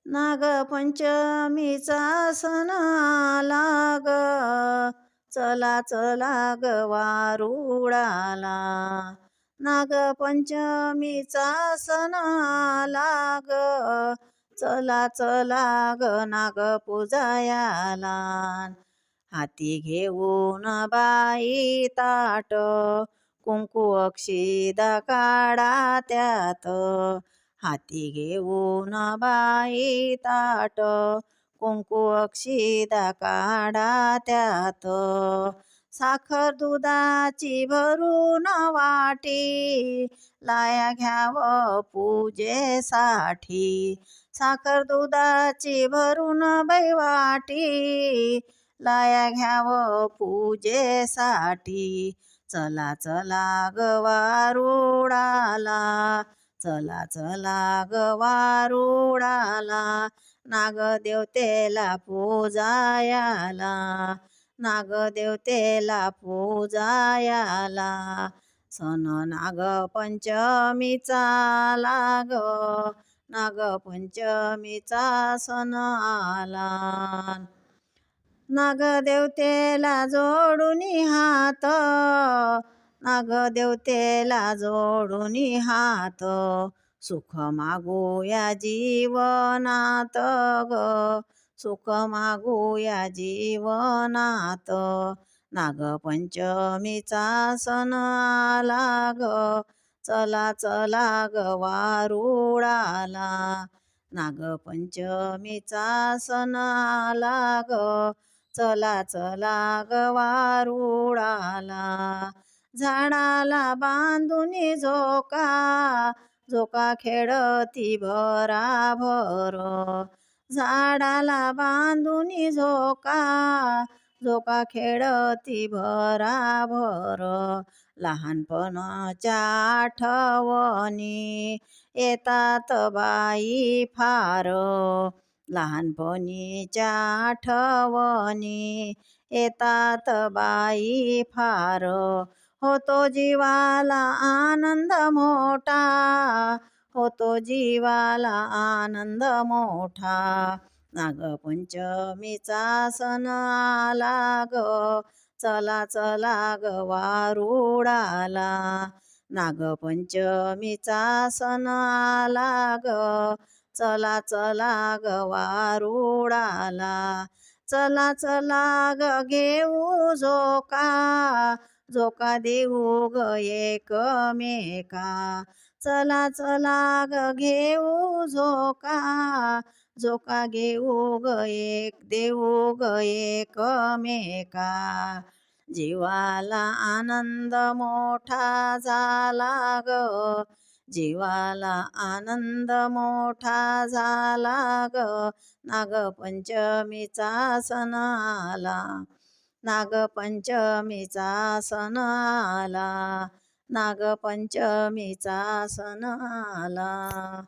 नागपंचमीचा सण आला ग, चला चला ग वारुळाला. नागपंचमीचा सण आला ग, चला चला ग नागपूजायाला. हाती घेऊन बाई ताट, कुंकू अक्षिदा काढा त्यात. हाती घेऊन बाई ताट, कुंकू अक्षिदा काढा त्यात. साखर दुधाची भरून वाटी, लाया घ्याव पूजेसाठी. साखर दुधाची भरून बाई वाटी, लाया घ्याव पूजेसाठी. चला चला ग वारुळाला, चला चला ग वारुळाला. नागदेवतेला पूजायाला, नागदेवतेला पूजायाला. सण नागपंचमीचा आला ग, नागपंचमीचा सण आला. नागदेवतेला जोडून हात, नागदेवतेला जोडून हात. सुख मागूया जीवनात ग, सुख मागूया जीवनात. नागपंचमीचा सण आला ग, चला चला ग वारुळाला. नागपंचमीचा सण आला ग, चला चला ग वारुळाला. झाडाला बांधून झोका, झोका खेळती भराभर. झाडाला बांधून झोका, झोका खेळती भराभर. लहानपणाच्या आठवणी येतात बाई फार, लहानपणीच्या आठवणी येतात बाई फार. होतो जीवाला आनंद मोठा, होतो जीवाला आनंद मोठा. नागपंचमीचा सण आला ग, चला चला ग वारुळाला. नागपंचमीचा सण आला ग, चला चला ग वारुळाला. चला चला ग घेऊ झोका, झोका देऊ ग एकमेका. चला चला ग घेऊ झोका, झोका घेऊ ग देऊ ग एकमेका. जीवाला आनंद मोठा झाला ग, जीवाला आनंद मोठा झाला ग. नागपंचमीचा सण आला, नागपंचमीचा सण आला, नागपंचमीचा सण आला.